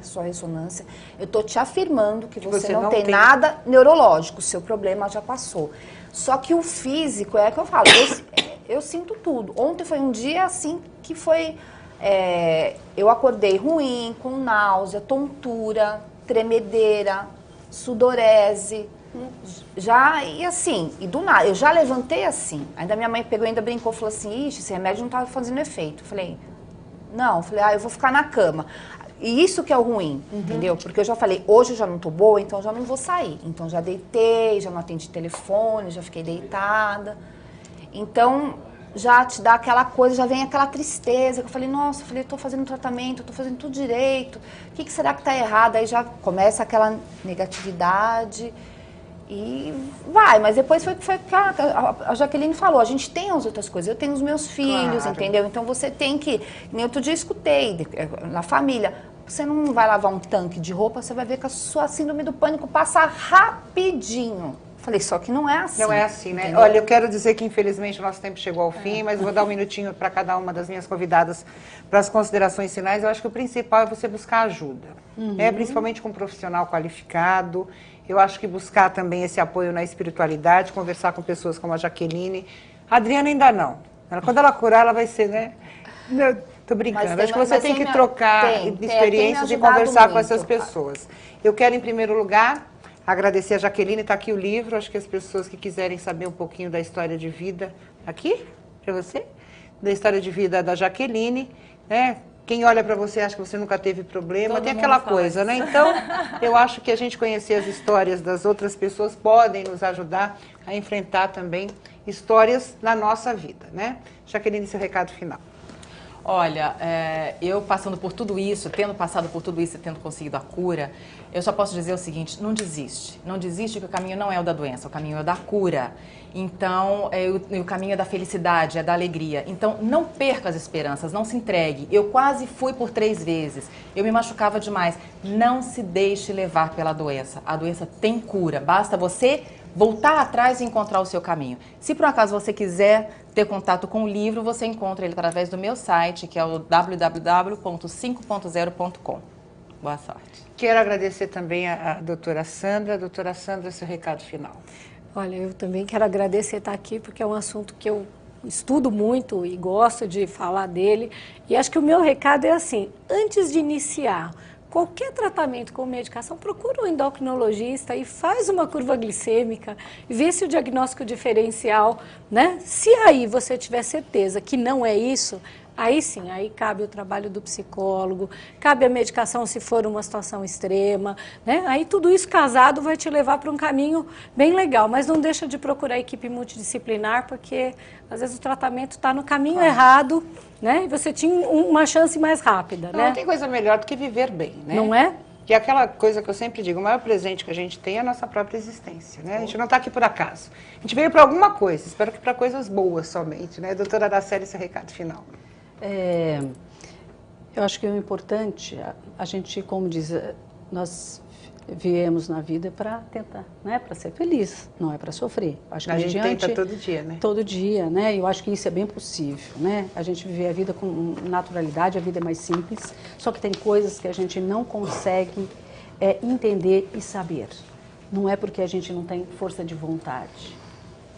sua ressonância, eu estou te afirmando que você não tem nada neurológico, o seu problema já passou. Só que o físico, é o que eu falo, eu sinto tudo. Ontem foi um dia assim que foi, eu acordei ruim, com náusea, tontura, tremedeira, sudorese, e assim, e do nada, eu já levantei assim, ainda minha mãe pegou, ainda brincou, falou assim, ixi, esse remédio não estava fazendo efeito. Eu falei, eu vou ficar na cama. E isso que é o ruim, entendeu? Porque eu já falei, hoje eu já não tô boa, então já não vou sair. Então já deitei, já não atendi telefone, já fiquei deitada. Então já te dá aquela coisa, já vem aquela tristeza, que eu falei, nossa, eu tô fazendo tratamento, eu tô fazendo tudo direito, o que será que tá errado? Aí já começa aquela negatividade e vai, mas depois foi que a Jaqueline falou, a gente tem as outras coisas, eu tenho os meus filhos, entendeu? Então você tem que, nem outro dia eu escutei na família, você não vai lavar um tanque de roupa, você vai ver que a sua síndrome do pânico passa rapidinho. Falei, só que não é assim. Não é assim, né? Entendeu? Olha, eu quero dizer que infelizmente o nosso tempo chegou ao fim, mas vou dar um minutinho para cada uma das minhas convidadas para as considerações finais. Eu acho que o principal é você buscar ajuda, principalmente com um profissional qualificado. Eu acho que buscar também esse apoio na espiritualidade, conversar com pessoas como a Jaqueline. A Adriana ainda não. Quando ela curar, ela vai ser, né? Tô brincando. Acho que você tem que trocar experiências e conversar com essas pessoas. Eu quero, em primeiro lugar, agradecer a Jaqueline, está aqui o livro, acho que as pessoas que quiserem saber um pouquinho da história de vida, aqui, para você, da história de vida da Jaqueline, né? Quem olha para você acha que você nunca teve problema, tem aquela coisa, né? Então, eu acho que a gente conhecer as histórias das outras pessoas podem nos ajudar a enfrentar também histórias na nossa vida, né? Jaqueline, seu recado final. Olha, eu passando por tudo isso, tendo passado por tudo isso e tendo conseguido a cura, eu só posso dizer o seguinte: não desiste. Não desiste, que o caminho não é o da doença, o caminho é o da cura. Então, o caminho é da felicidade, é da alegria. Então, não perca as esperanças, não se entregue. Eu quase fui por 3 vezes, eu me machucava demais. Não se deixe levar pela doença. A doença tem cura, basta você voltar atrás e encontrar o seu caminho. Se por acaso você quiser ter contato com o livro, você encontra ele através do meu site, que é o www.5.0.com. Boa sorte. Quero agradecer também a doutora Sandra. Doutora Sandra, seu recado final. Olha, eu também quero agradecer estar aqui, porque é um assunto que eu estudo muito e gosto de falar dele. E acho que o meu recado é assim: antes de iniciar qualquer tratamento com medicação, procura um endocrinologista e faz uma curva glicêmica, vê se o diagnóstico diferencial, né? Se aí você tiver certeza que não é isso, aí sim, aí cabe o trabalho do psicólogo, cabe a medicação se for uma situação extrema, né? Aí tudo isso casado vai te levar para um caminho bem legal, mas não deixa de procurar a equipe multidisciplinar, porque às vezes o tratamento está no caminho errado, né? E você tinha uma chance mais rápida, né? Não tem coisa melhor do que viver bem, né? Não é? Que é aquela coisa que eu sempre digo: o maior presente que a gente tem é a nossa própria existência, né? A gente não está aqui por acaso. A gente veio para alguma coisa, espero que para coisas boas somente, né? Doutora Araceli, seu recado final. Eu acho que o importante, a gente, como diz, nós viemos na vida para tentar, né? Para ser feliz, não é para sofrer. Acho que A gente tenta todo dia, né? Todo dia, né? Eu acho que isso é bem possível, né? A gente viver a vida com naturalidade, a vida é mais simples, só que tem coisas que a gente não consegue entender e saber. Não é porque a gente não tem força de vontade,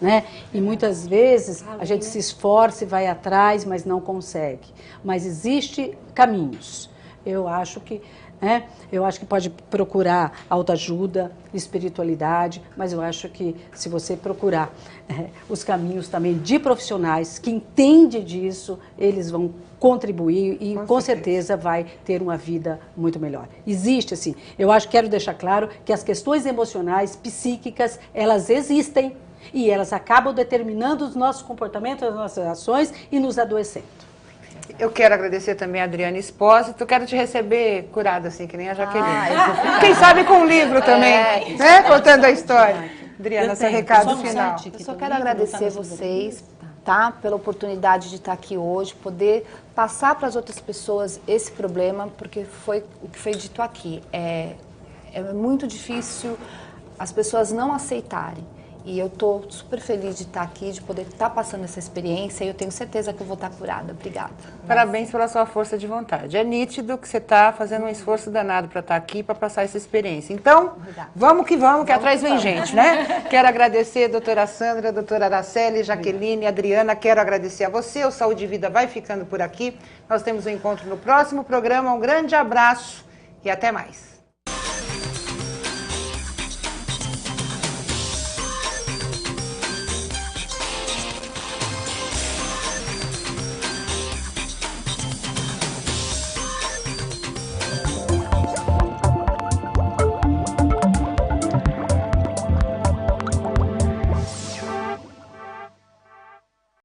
né? E muitas vezes a gente se esforça e vai atrás, mas não consegue. Mas existem caminhos. Eu acho que pode procurar autoajuda, espiritualidade, mas eu acho que se você procurar os caminhos também de profissionais que entendem disso, eles vão contribuir e com certeza vai ter uma vida muito melhor. Existe assim, quero deixar claro que as questões emocionais, psíquicas, elas existem e elas acabam determinando os nossos comportamentos, as nossas ações e nos adoecendo. Eu quero agradecer também a Adriana Espósito. Quero te receber curada assim, que nem a Jaqueline. Quem sabe com um livro também, né? Contando a história. Adriana, seu recado final. Eu só quero agradecer vocês, tá? Pela oportunidade de estar aqui hoje, poder passar para as outras pessoas esse problema, porque foi o que foi dito aqui. É muito difícil as pessoas não aceitarem. E eu estou super feliz de estar aqui, de poder estar passando essa experiência, e eu tenho certeza que eu vou estar curada. Obrigada. Parabéns pela sua força de vontade. É nítido que você está fazendo um esforço danado para estar aqui, para passar essa experiência. Então, vamos que atrás vem gente, né? Quero agradecer a doutora Sandra, a doutora Araceli, Jaqueline, Adriana. Quero agradecer a você. O Saúde e Vida vai ficando por aqui. Nós temos um encontro no próximo programa. Um grande abraço e até mais.